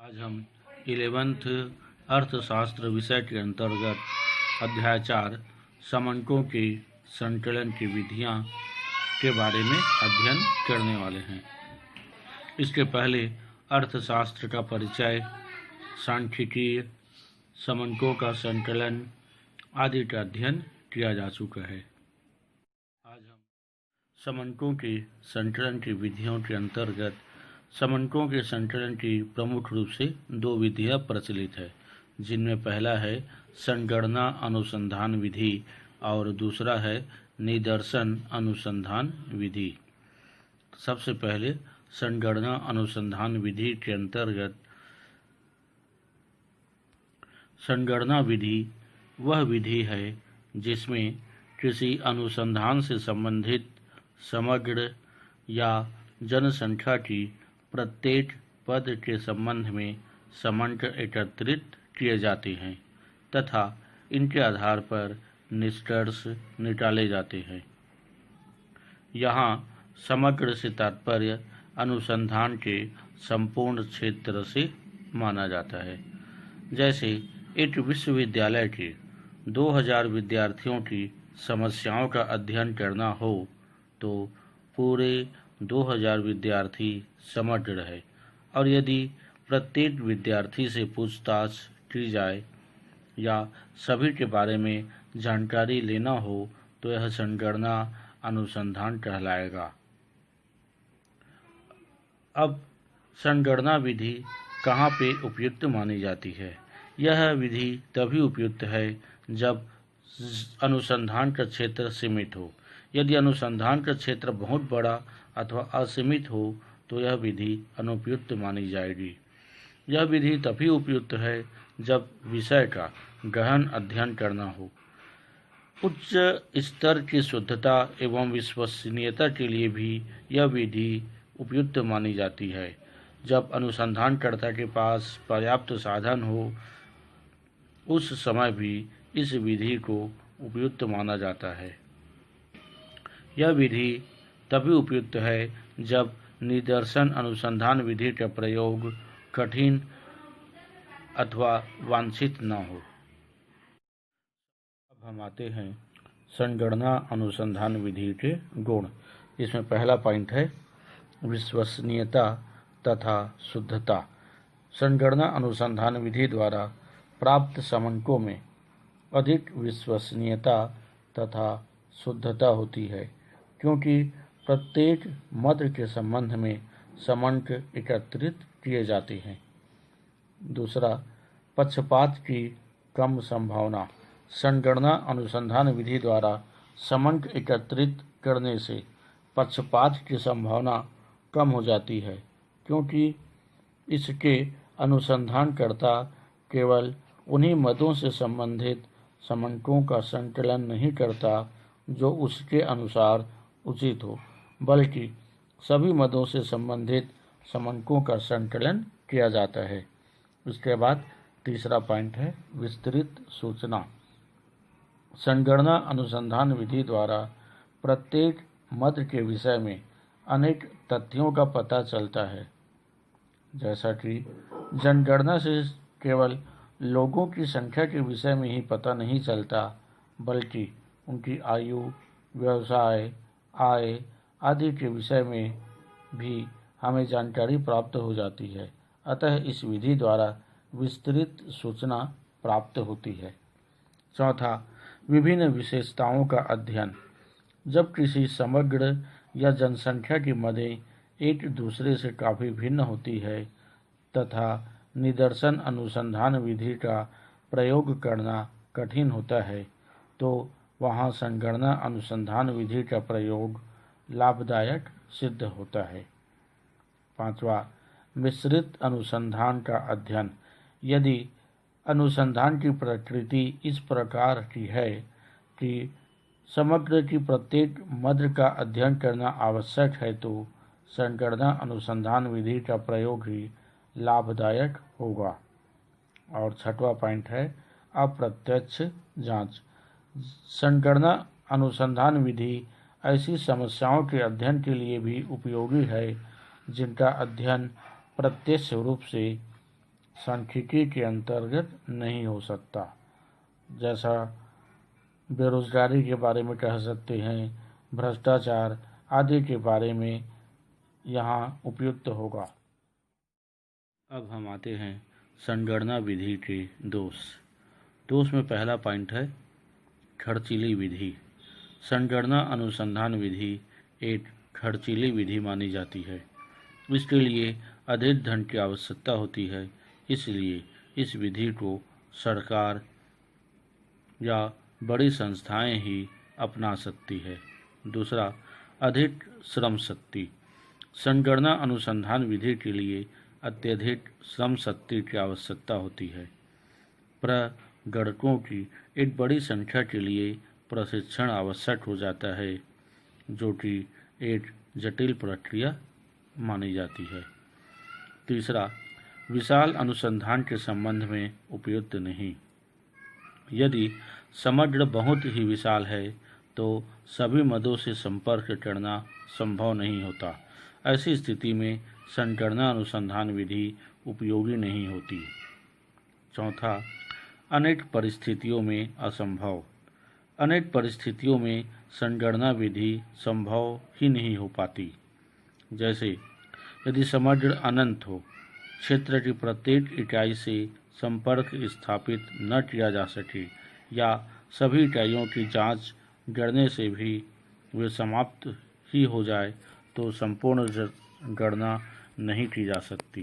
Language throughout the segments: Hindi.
आज हम 11th अर्थशास्त्र विषय के अंतर्गत अध्याय 4 समंकों के संकलन की विधियां के बारे में अध्ययन करने वाले हैं। इसके पहले अर्थशास्त्र का परिचय, सांख्यिकी, समंकों का संकलन आदि का अध्ययन किया जा चुका है। आज हम समंकों के संकलन की विधियों के अंतर्गत समंकों के संकलन की प्रमुख रूप से दो विधियां प्रचलित है, जिनमें पहला है संगणना अनुसंधान विधि और दूसरा है निदर्शन अनुसंधान विधि। सबसे पहले संगणना अनुसंधान विधि के अंतर्गत संगणना विधि वह विधि है जिसमें किसी अनुसंधान से संबंधित समग्र या जनसंख्या की प्रत्येक पद के संबंध में समंक एकत्रित किए जाते हैं तथा इनके आधार पर निष्कर्ष निकाले जाते हैं। यहाँ समग्र से तात्पर्य अनुसंधान के संपूर्ण क्षेत्र से माना जाता है। जैसे एक विश्वविद्यालय के 2000 विद्यार्थियों की समस्याओं का अध्ययन करना हो तो पूरे 2000 विद्यार्थी समग्र है, और यदि प्रत्येक विद्यार्थी से पूछताछ की जाए या सभी के बारे में जानकारी लेना हो तो यह संगणना अनुसंधान कहलाएगा। अब संगणना विधि कहाँ पे उपयुक्त मानी जाती है? यह विधि तभी उपयुक्त है जब अनुसंधान का क्षेत्र सीमित हो। यदि अनुसंधान का क्षेत्र बहुत बड़ा अथवा असीमित हो तो यह विधि अनुपयुक्त मानी जाएगी। यह विधि तभी उपयुक्त है जब विषय का गहन अध्ययन करना हो। उच्च स्तर की शुद्धता एवं विश्वसनीयता के लिए भी यह विधि उपयुक्त मानी जाती है। जब अनुसंधानकर्ता के पास पर्याप्त साधन हो उस समय भी इस विधि को उपयुक्त माना जाता है। यह विधि तभी उपयुक्त है जब निदर्शन अनुसंधान विधि का प्रयोग कठिन अथवा वांछित न हो। अब हम आते हैं संगणना अनुसंधान विधि के गुण। इसमें पहला पॉइंट है विश्वसनीयता तथा शुद्धता। संगणना अनुसंधान विधि द्वारा प्राप्त समंकों में अधिक विश्वसनीयता तथा शुद्धता होती है, क्योंकि प्रत्येक मद के संबंध में समंक एकत्रित किए जाते हैं। दूसरा, पक्षपात की कम संभावना। संगणना अनुसंधान विधि द्वारा समंक एकत्रित करने से पक्षपात की संभावना कम हो जाती है, क्योंकि इसके अनुसंधानकर्ता केवल उन्हीं मदों से संबंधित समंकों का संकलन नहीं करता जो उसके अनुसार उचित हो, बल्कि सभी मदों से संबंधित समंकों का संकलन किया जाता है। उसके बाद तीसरा पॉइंट है विस्तृत सूचना। संगणना अनुसंधान विधि द्वारा प्रत्येक मद के विषय में अनेक तथ्यों का पता चलता है, जैसा कि जनगणना से केवल लोगों की संख्या के विषय में ही पता नहीं चलता, बल्कि उनकी आयु, व्यवसाय, आय आदि के विषय में भी हमें जानकारी प्राप्त हो जाती है। अतः इस विधि द्वारा विस्तृत सूचना प्राप्त होती है। चौथा, विभिन्न विशेषताओं का अध्ययन। जब किसी समग्र या जनसंख्या की मदें एक दूसरे से काफ़ी भिन्न होती है तथा निदर्शन अनुसंधान विधि का प्रयोग करना कठिन होता है, तो वहाँ संगणना अनुसंधान विधि का प्रयोग लाभदायक सिद्ध होता है। पांचवा, मिश्रित अनुसंधान का अध्ययन। यदि अनुसंधान की प्रकृति इस प्रकार की है कि समग्र की प्रत्येक मद का अध्ययन करना आवश्यक है तो संगणना अनुसंधान विधि का प्रयोग ही लाभदायक होगा। और छठवां पॉइंट है अप्रत्यक्ष जांच। संगणना अनुसंधान विधि ऐसी समस्याओं के अध्ययन के लिए भी उपयोगी है जिनका अध्ययन प्रत्यक्ष रूप से सांख्यिकी के अंतर्गत नहीं हो सकता। जैसा बेरोजगारी के बारे में कह सकते हैं, भ्रष्टाचार आदि के बारे में यहाँ उपयुक्त होगा। अब हम आते हैं संगणना विधि के दोष में पहला पॉइंट है खर्चीली विधि। संगणना अनुसंधान विधि एक खर्चीली विधि मानी जाती है। इसके लिए अधिक धन की आवश्यकता होती है, इसलिए इस विधि को सरकार या बड़ी संस्थाएं ही अपना सकती है। दूसरा, अधिक श्रम शक्ति। संगणना अनुसंधान विधि के लिए अत्यधिक श्रम शक्ति की आवश्यकता होती है। प्रगणकों की एक बड़ी संख्या के लिए प्रशिक्षण आवश्यक हो जाता है, जो कि एक जटिल प्रक्रिया मानी जाती है। तीसरा, विशाल अनुसंधान के संबंध में उपयुक्त नहीं। यदि समग्र बहुत ही विशाल है तो सभी मदों से संपर्क करना संभव नहीं होता। ऐसी स्थिति में संगणना अनुसंधान विधि उपयोगी नहीं होती। चौथा, अनेक परिस्थितियों में असंभव। अनेक परिस्थितियों में संगणना विधि संभव ही नहीं हो पाती। जैसे यदि समग्र अनंत हो, क्षेत्र की प्रत्येक इकाई से संपर्क स्थापित न किया जा सके या सभी इकाइयों की जांच करने से भी वे समाप्त ही हो जाए तो संपूर्ण गणना नहीं की जा सकती।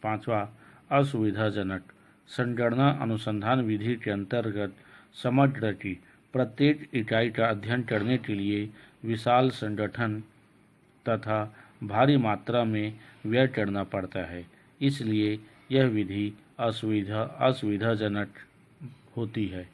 पांचवा, असुविधाजनक। संगणना अनुसंधान विधि के अंतर्गत समग्र की प्रत्येक इकाई का अध्ययन करने के लिए विशाल संगठन तथा भारी मात्रा में व्यय करना पड़ता है, इसलिए यह विधि असुविधाजनक होती है।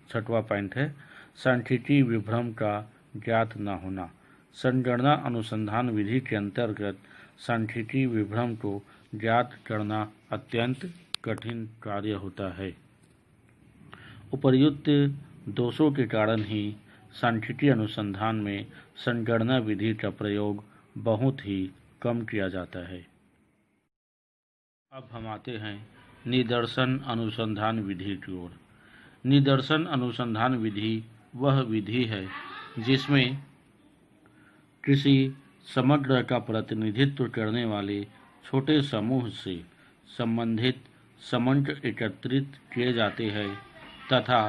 छठवां पॉइंट है सांख्यिकी विभ्रम का ज्ञात न होना। संगणना अनुसंधान विधि के अंतर्गत सांख्यिकी विभ्रम को ज्ञात करना अत्यंत कठिन कार्य होता है। उपर्युक्त दोषों के कारण ही सांख्यिकी अनुसंधान में संगणना विधि का प्रयोग बहुत ही कम किया जाता है। अब हम आते हैं निदर्शन अनुसंधान विधि की ओर। निदर्शन अनुसंधान विधि वह विधि है जिसमें किसी समग्र का प्रतिनिधित्व करने वाले छोटे समूह से संबंधित समंच एकत्रित किए जाते हैं तथा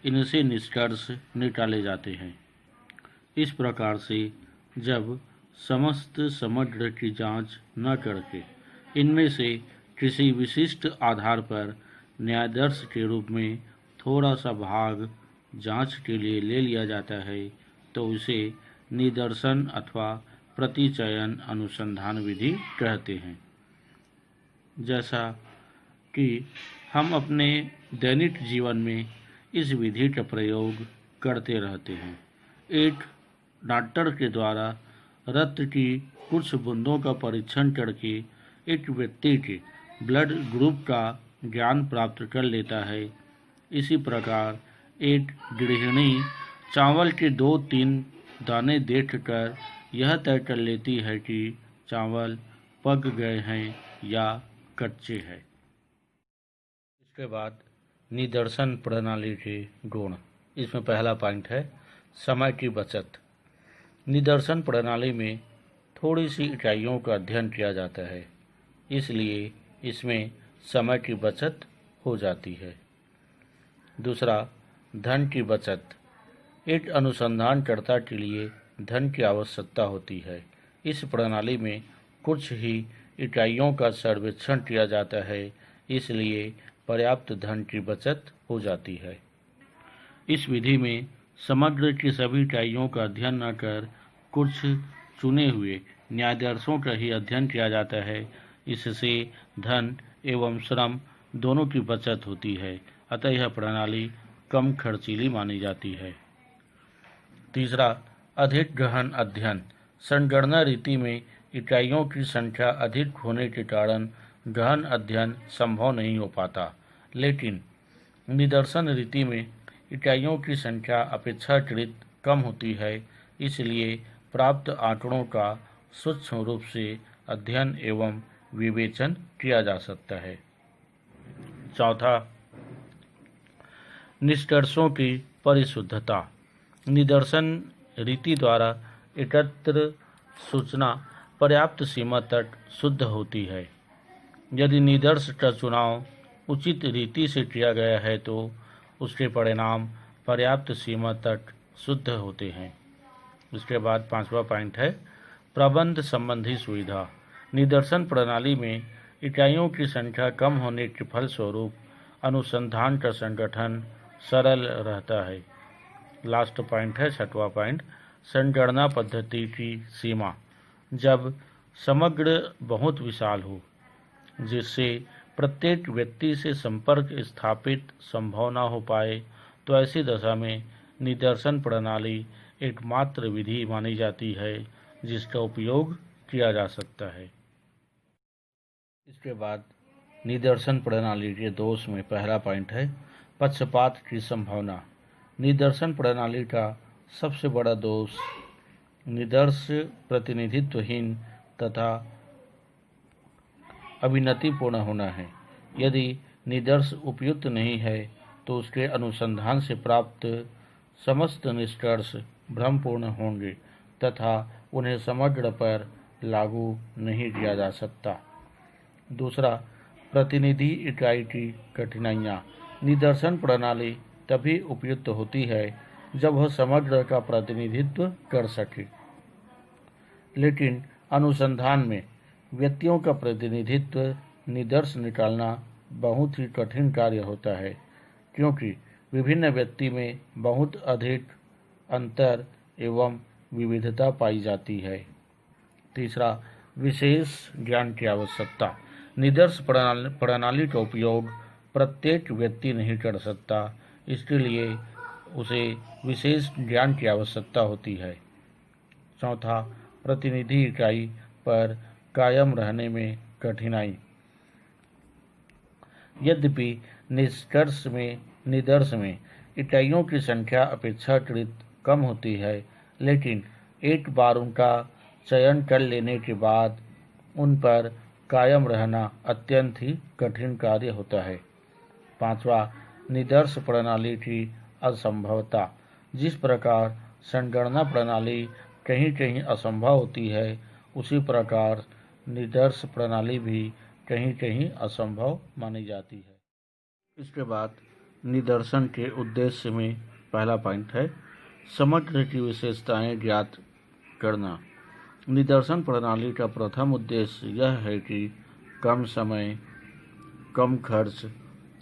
इनसे निष्कर्ष निकाले जाते हैं। इस प्रकार से जब समस्त समग्र की जांच न करके इनमें से किसी विशिष्ट आधार पर न्यायादर्श के रूप में थोड़ा सा भाग जांच के लिए ले लिया जाता है तो उसे निदर्शन अथवा प्रतिचयन अनुसंधान विधि कहते हैं। जैसा कि हम अपने दैनिक जीवन में इस विधि का प्रयोग करते रहते हैं। एक डॉक्टर के द्वारा रक्त की कुछ बूंदों का परीक्षण करके एक व्यक्ति के ब्लड ग्रुप का ज्ञान प्राप्त कर लेता है। इसी प्रकार एक गृहिणी चावल के 2-3 दाने देखकर यह तय कर लेती है कि चावल पक गए हैं या कच्चे हैं। इसके बाद निदर्शन प्रणाली के गुण। इसमें पहला पॉइंट है समय की बचत। निदर्शन प्रणाली में थोड़ी सी इकाइयों का अध्ययन किया जाता है, इसलिए इसमें समय की बचत हो जाती है। दूसरा, धन की बचत। एक अनुसंधानकर्ता के लिए धन की आवश्यकता होती है। इस प्रणाली में कुछ ही इकाइयों का सर्वेक्षण किया जाता है, इसलिए पर्याप्त धन की बचत हो जाती है। इस विधि में समग्र की सभी इकाइयों का अध्ययन न कर कुछ चुने हुए न्यायादर्शों का ही अध्ययन किया जाता है। इससे धन एवं श्रम दोनों की बचत होती है, अतः यह प्रणाली कम खर्चीली मानी जाती है। तीसरा, अधिक गहन अध्ययन। संगणना रीति में इकाइयों की संख्या अधिक होने के कारण गहन अध्ययन संभव नहीं हो पाता, लेकिन निदर्शन रीति में इकाइयों की संख्या अपेक्षाकृत कम होती है, इसलिए प्राप्त आंकड़ों का सूक्ष्म रूप से अध्ययन एवं विवेचन किया जा सकता है। चौथा, निष्कर्षों की परिशुद्धता। निदर्शन रीति द्वारा एकत्र सूचना पर्याप्त सीमा तक शुद्ध होती है। यदि निदर्श का चुनाव उचित रीति से किया गया है तो उसके परिणाम पर्याप्त सीमा तक शुद्ध होते हैं। इसके बाद 5वां पॉइंट है प्रबंध संबंधी सुविधा। निदर्शन प्रणाली में इकाइयों की संख्या कम होने के फलस्वरूप अनुसंधान का संगठन सरल रहता है। लास्ट पॉइंट है 6वां पॉइंट संगणना पद्धति की सीमा। जब समग्र बहुत विशाल हो जिससे प्रत्येक व्यक्ति से संपर्क स्थापित संभव न हो पाए तो ऐसी दशा में निदर्शन प्रणाली एकमात्र विधि मानी जाती है जिसका उपयोग किया जा सकता है। इसके बाद निदर्शन प्रणाली के दोष में पहला पॉइंट है पक्षपात की संभावना। निदर्शन प्रणाली का सबसे बड़ा दोष निदर्श प्रतिनिधित्वहीन तथा अविनतिपूर्ण होना है। यदि निदर्श उपयुक्त नहीं है तो उसके अनुसंधान से प्राप्त समस्त निष्कर्ष भ्रमपूर्ण होंगे तथा उन्हें समग्र पर लागू नहीं किया जा सकता। दूसरा, प्रतिनिधि इकाई की कठिनाइयाँ। निदर्शन प्रणाली तभी उपयुक्त होती है जब वह समग्र का प्रतिनिधित्व कर सके, लेकिन अनुसंधान में व्यक्तियों का प्रतिनिधित्व निदर्श निकालना बहुत ही कठिन कार्य होता है क्योंकि विभिन्न व्यक्ति में बहुत अधिक अंतर एवं विविधता पाई जाती है। तीसरा, विशेष ज्ञान की आवश्यकता। निदर्श प्रणाली का उपयोग प्रत्येक व्यक्ति नहीं कर सकता, इसके लिए उसे विशेष ज्ञान की आवश्यकता होती है। चौथा, प्रतिनिधि इकाई पर कायम रहने में कठिनाई। यद्यपि निदर्श में इकाइयों की संख्या अपेक्षाकृत कम होती है, लेकिन एक बार उनका चयन कर लेने के बाद उन पर कायम रहना अत्यंत ही कठिन कार्य होता है। पांचवा, निदर्श प्रणाली की असंभवता। जिस प्रकार संगणना प्रणाली कहीं कहीं असंभव होती है, उसी प्रकार निदर्श प्रणाली भी कहीं कहीं असंभव मानी जाती है। इसके बाद निदर्शन के उद्देश्य में पहला पॉइंट है समग्र की विशेषताएं ज्ञात करना। निदर्शन प्रणाली का प्रथम उद्देश्य यह है कि कम समय, कम खर्च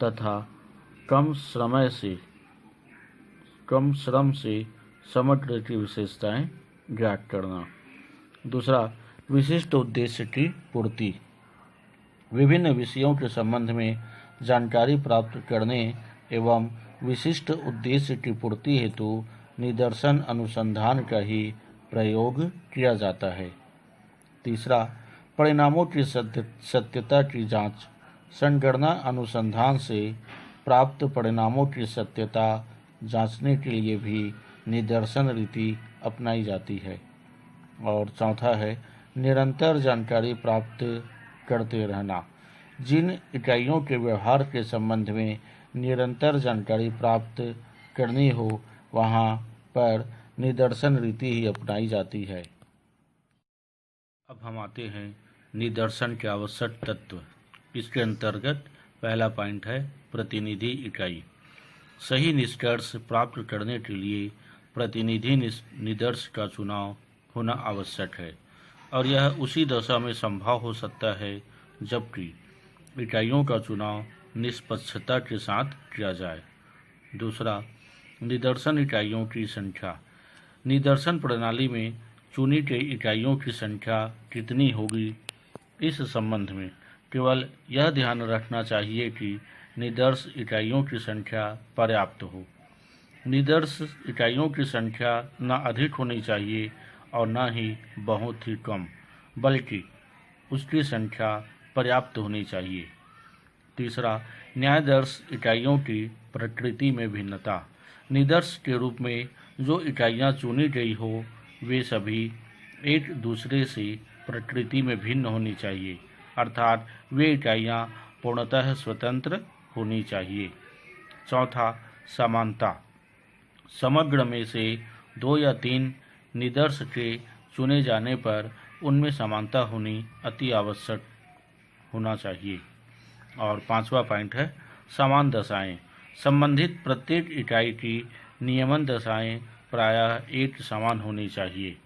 तथा कम श्रम से समग्र की विशेषताएं ज्ञात करना। दूसरा, विशिष्ट उद्देश्य की पूर्ति। विभिन्न विषयों के संबंध में जानकारी प्राप्त करने एवं विशिष्ट उद्देश्य की पूर्ति हेतु निदर्शन अनुसंधान का ही प्रयोग किया जाता है। तीसरा, परिणामों की सत्यता की जांच। संगणना अनुसंधान से प्राप्त परिणामों की सत्यता जांचने के लिए भी निदर्शन रीति अपनाई जाती है। और चौथा है निरंतर जानकारी प्राप्त करते रहना। जिन इकाइयों के व्यवहार के संबंध में निरंतर जानकारी प्राप्त करनी हो वहाँ पर निदर्शन रीति ही अपनाई जाती है। अब हम आते हैं निदर्शन के आवश्यक तत्व। इसके अंतर्गत पहला पॉइंट है प्रतिनिधि इकाई। सही निष्कर्ष प्राप्त करने के लिए प्रतिनिधि निदर्श का चुनाव होना आवश्यक है और यह उसी दशा में संभव हो सकता है जबकि इकाइयों का चुनाव निष्पक्षता के साथ किया जाए। दूसरा, निदर्शन इकाइयों की संख्या। निदर्शन प्रणाली में चुनी गई इकाइयों की संख्या कितनी होगी, इस संबंध में केवल यह ध्यान रखना चाहिए कि निदर्श इकाइयों की संख्या पर्याप्त हो। निदर्श इकाइयों की संख्या न अधिक होनी चाहिए और न ही बहुत ही कम, बल्कि उसकी संख्या पर्याप्त होनी चाहिए। तीसरा, न्यायदर्श इकाइयों की प्रकृति में भिन्नता। निदर्श के रूप में जो इकाइयाँ चुनी गई हो वे सभी एक दूसरे से प्रकृति में भिन्न होनी चाहिए। अर्थात वे इकाइयाँ पूर्णतः स्वतंत्र होनी चाहिए। चौथा, समानता। समग्र में से 2 या 3 निदर्श के चुने जाने पर उनमें समानता होनी अति आवश्यक होना चाहिए। और 5वां पॉइंट है समान दशाएं। संबंधित प्रत्येक इकाई की नियमन दशाएं प्रायः एक समान होनी चाहिए।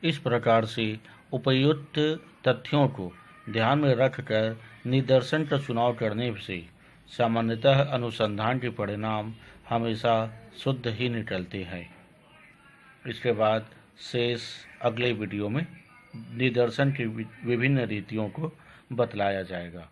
इस प्रकार से उपयुक्त तथ्यों को ध्यान में रखकर निदर्शन का चुनाव करने से सामान्यतः अनुसंधान के परिणाम हमेशा शुद्ध ही निकलते हैं। इसके बाद शेष अगले वीडियो में निदर्शन की विभिन्न रीतियों को बतलाया जाएगा।